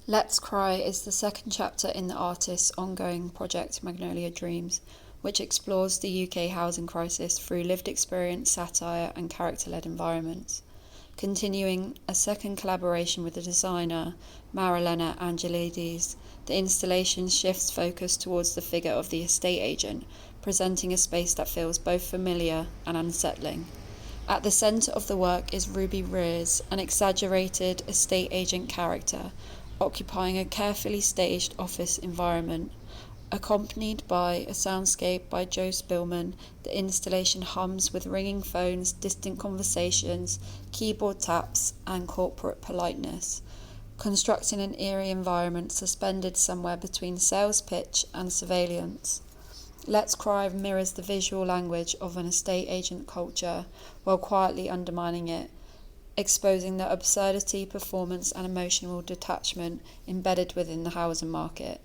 Let's Cry is the second chapter in the artist's ongoing project Magnolia Dreams, which explores the UK housing crisis through lived experience, satire and character-led environments. Continuing a second collaboration with the designer Marilena Angelides, the installation shifts focus towards the figure of the estate agent, presenting a space that feels both familiar and unsettling. At the centre of the work is Ruby Rears, an exaggerated estate agent character, occupying a carefully staged office environment. Accompanied by a soundscape by Joe Spillman, the installation hums with ringing phones, distant conversations, keyboard taps, and corporate politeness, constructing an eerie environment suspended somewhere between sales pitch and surveillance. Let's Cry mirrors the visual language of an estate agent culture while quietly undermining it, exposing the absurdity, performance, and emotional detachment embedded within the housing market.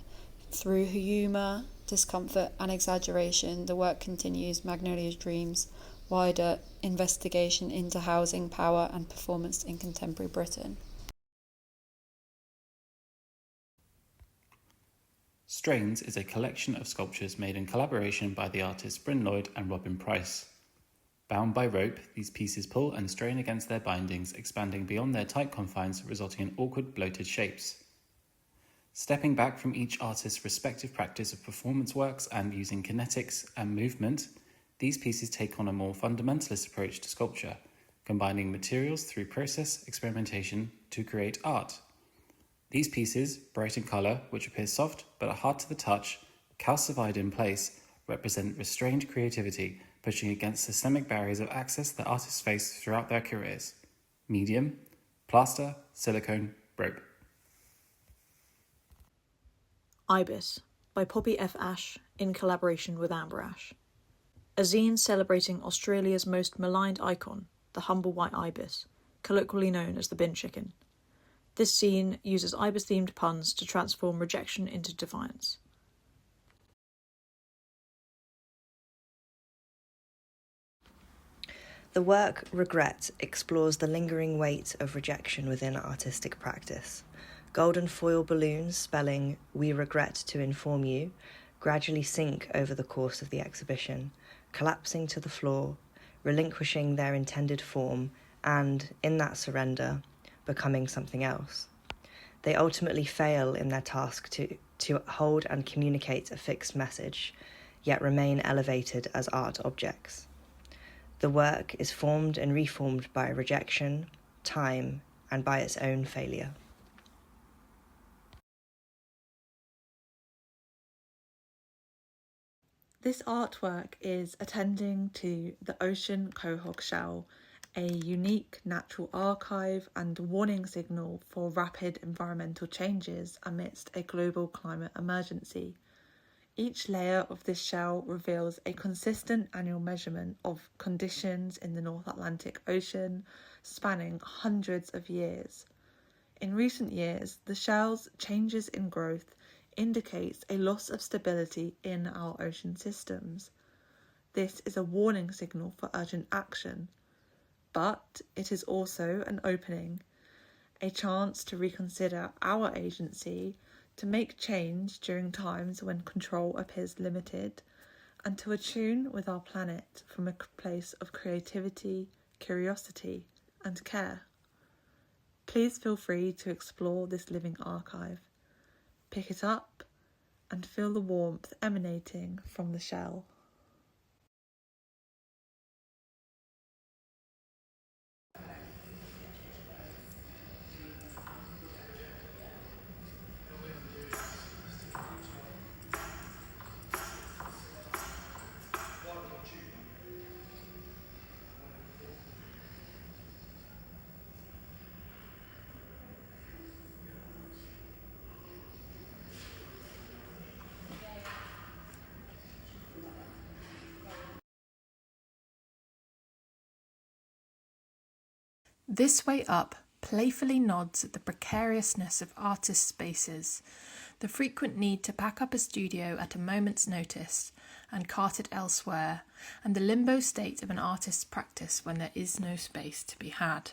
Through humour, discomfort, and exaggeration, the work continues Magnolia's Dreams' wider investigation into housing, power, and performance in contemporary Britain. Strains is a collection of sculptures made in collaboration by the artists Bryn Lloyd and Robin Price. Bound by rope, these pieces pull and strain against their bindings, expanding beyond their tight confines, resulting in awkward, bloated shapes. Stepping back from each artist's respective practice of performance works and using kinetics and movement, these pieces take on a more fundamentalist approach to sculpture, combining materials through process experimentation to create art. These pieces, bright in colour, which appear soft but are hard to the touch, calcified in place, represent restrained creativity, pushing against systemic barriers of access that artists face throughout their careers. Medium, plaster, silicone, rope. Ibis by Poppy F. Ash in collaboration with Amber Ash. A zine celebrating Australia's most maligned icon, the humble white ibis, colloquially known as the bin chicken. This zine uses ibis-themed puns to transform rejection into defiance. The work Regret explores the lingering weight of rejection within artistic practice. Golden foil balloons spelling "We regret to inform you" gradually sink over the course of the exhibition, collapsing to the floor, relinquishing their intended form, and, in that surrender, becoming something else. They ultimately fail in their task to hold and communicate a fixed message, yet remain elevated as art objects. The work is formed and reformed by rejection, time, and by its own failure. This artwork is attending to the ocean quahog shell, a unique natural archive and warning signal for rapid environmental changes amidst a global climate emergency. Each layer of this shell reveals a consistent annual measurement of conditions in the North Atlantic Ocean, spanning hundreds of years. In recent years, the shell's changes in growth indicates a loss of stability in our ocean systems. This is a warning signal for urgent action, but it is also an opening, a chance to reconsider our agency, to make change during times when control appears limited, and to attune with our planet from a place of creativity, curiosity, and care. Please feel free to explore this living archive. Pick it up and feel the warmth emanating from the shell. This Way Up playfully nods at the precariousness of artist spaces, the frequent need to pack up a studio at a moment's notice and cart it elsewhere, and the limbo state of an artist's practice when there is no space to be had.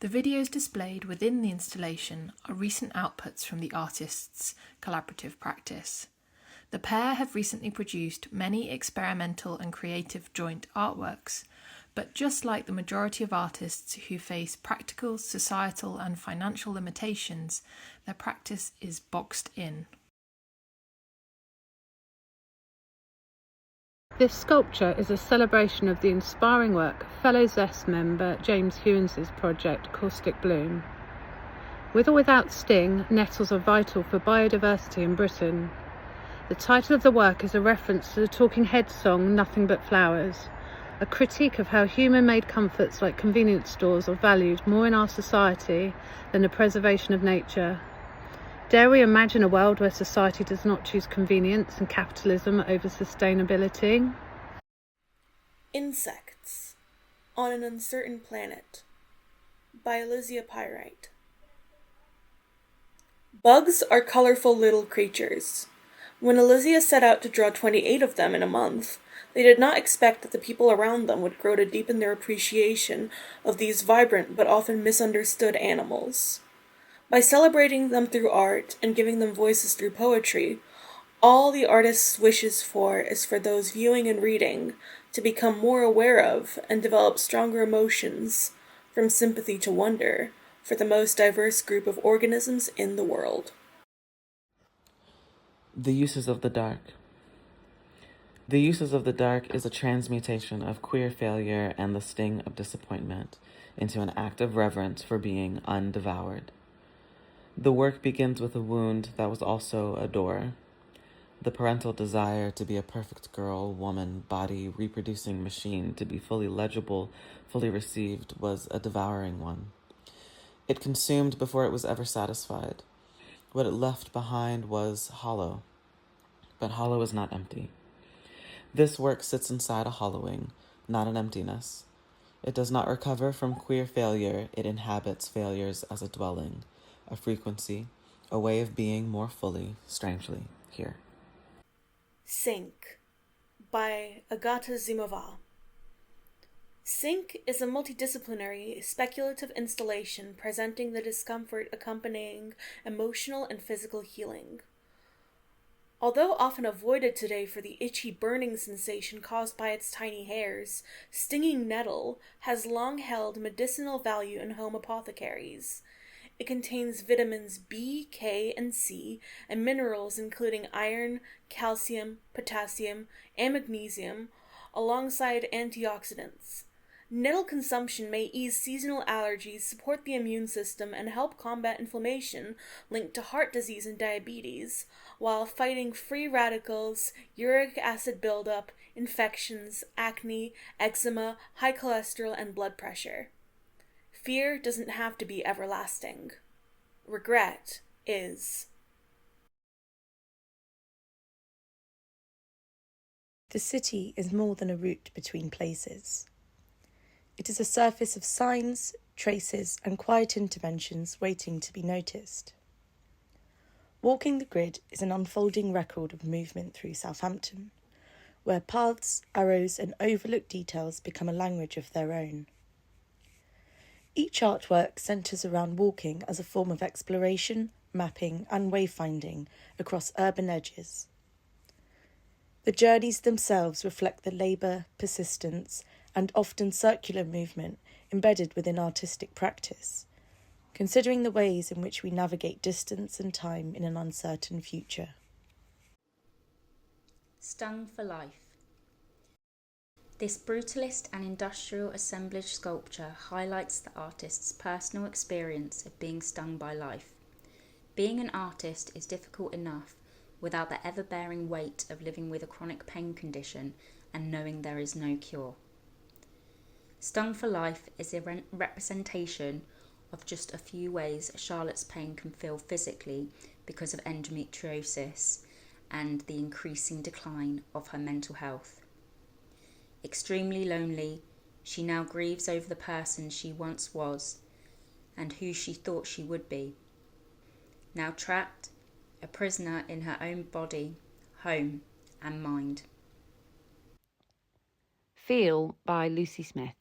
The videos displayed within the installation are recent outputs from the artists' collaborative practice. The pair have recently produced many experimental and creative joint artworks, but just like the majority of artists who face practical, societal and financial limitations, their practice is boxed in. This sculpture is a celebration of the inspiring work of fellow ZEST member James Hewins' project Caustic Bloom. With or without sting, nettles are vital for biodiversity in Britain. The title of the work is a reference to the Talking Heads song Nothing But Flowers, a critique of how human-made comforts like convenience stores are valued more in our society than the preservation of nature. Dare we imagine a world where society does not choose convenience and capitalism over sustainability? Insects on an Uncertain Planet by Elysia Pyrite. Bugs are colorful little creatures. When Elysia set out to draw 28 of them in a month, they did not expect that the people around them would grow to deepen their appreciation of these vibrant but often misunderstood animals. By celebrating them through art and giving them voices through poetry, all the artist wishes for is for those viewing and reading to become more aware of and develop stronger emotions, from sympathy to wonder, for the most diverse group of organisms in the world. The uses of the dark. The uses of the dark is a transmutation of queer failure and the sting of disappointment into an act of reverence for being undevoured. The work begins with a wound that was also a door. The parental desire to be a perfect girl, woman, body, reproducing machine, to be fully legible, fully received, was a devouring one. It consumed before it was ever satisfied. What it left behind was hollow, but hollow is not empty. This work sits inside a hollowing, not an emptiness. It does not recover from queer failure, it inhabits failures as a dwelling, a frequency, a way of being more fully, strangely, here. Sink by Agata Zimova. Sink is a multidisciplinary, speculative installation presenting the discomfort accompanying emotional and physical healing. Although often avoided today for the itchy burning sensation caused by its tiny hairs, stinging nettle has long held medicinal value in home apothecaries. It contains vitamins B, K, and C, and minerals including iron, calcium, potassium, and magnesium, alongside antioxidants. Nettle consumption may ease seasonal allergies, support the immune system, and help combat inflammation linked to heart disease and diabetes, while fighting free radicals, uric acid buildup, infections, acne, eczema, high cholesterol, and blood pressure. Fear doesn't have to be everlasting. Regret is. The city is more than a route between places. It is a surface of signs, traces, and quiet interventions waiting to be noticed. Walking the Grid is an unfolding record of movement through Southampton, where paths, arrows, and overlooked details become a language of their own. Each artwork centres around walking as a form of exploration, mapping, and wayfinding across urban edges. The journeys themselves reflect the labour, persistence, and often circular movement embedded within artistic practice, considering the ways in which we navigate distance and time in an uncertain future. Stung for life. This brutalist and industrial assemblage sculpture highlights the artist's personal experience of being stung by life. Being an artist is difficult enough without the ever-bearing weight of living with a chronic pain condition and knowing there is no cure. Stung for life is a representation of just a few ways Charlotte's pain can feel physically because of endometriosis and the increasing decline of her mental health. Extremely lonely, she now grieves over the person she once was and who she thought she would be. Now trapped, a prisoner in her own body, home, and mind. Feel by Lucy Smith.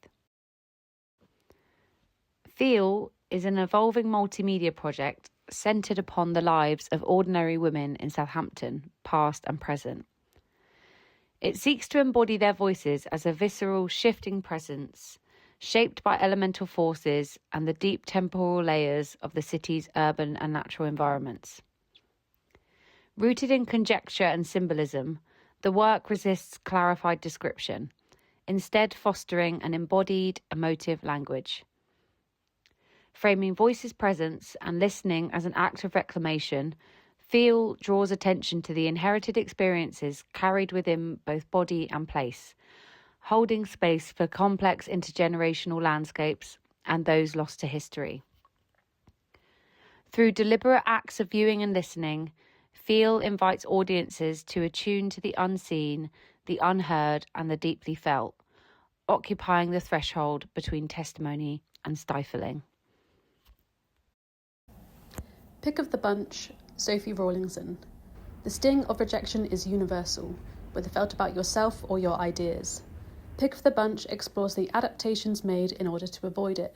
Feel is an evolving multimedia project centred upon the lives of ordinary women in Southampton, past and present. It seeks to embody their voices as a visceral, shifting presence, shaped by elemental forces and the deep temporal layers of the city's urban and natural environments. Rooted in conjecture and symbolism, the work resists clarified description, instead fostering an embodied, emotive language. Framing voices' presence and listening as an act of reclamation, Feel draws attention to the inherited experiences carried within both body and place, holding space for complex intergenerational landscapes and those lost to history. Through deliberate acts of viewing and listening, Feel invites audiences to attune to the unseen, the unheard, and the deeply felt, occupying the threshold between testimony and stifling. Pick of the bunch, Sophie Rawlingson. The sting of rejection is universal, whether felt about yourself or your ideas. Pick of the bunch explores the adaptations made in order to avoid it.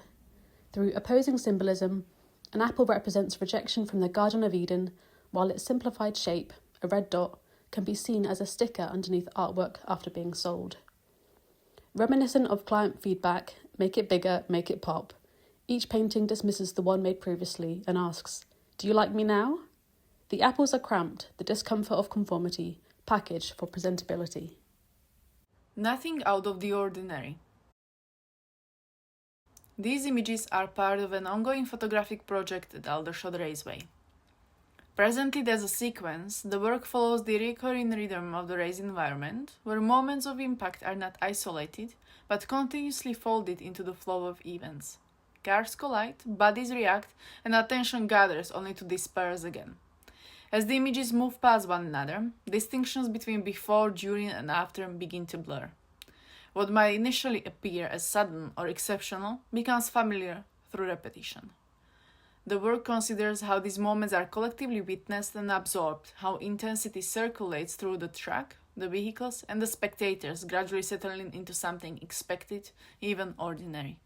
Through opposing symbolism, an apple represents rejection from the Garden of Eden, while its simplified shape, a red dot, can be seen as a sticker underneath artwork after being sold. Reminiscent of client feedback, make it bigger, make it pop. Each painting dismisses the one made previously and asks, do you like me now? The apples are cramped, the discomfort of conformity, packaged for presentability. Nothing out of the ordinary. These images are part of an ongoing photographic project at Aldershot Raceway. Presented as a sequence, the work follows the recurring rhythm of the race environment, where moments of impact are not isolated, but continuously folded into the flow of events. Cars collide, bodies react, and attention gathers only to disperse again. As the images move past one another, distinctions between before, during, and after begin to blur. What might initially appear as sudden or exceptional becomes familiar through repetition. The work considers how these moments are collectively witnessed and absorbed, how intensity circulates through the track, the vehicles, and the spectators, gradually settling into something expected, even ordinary.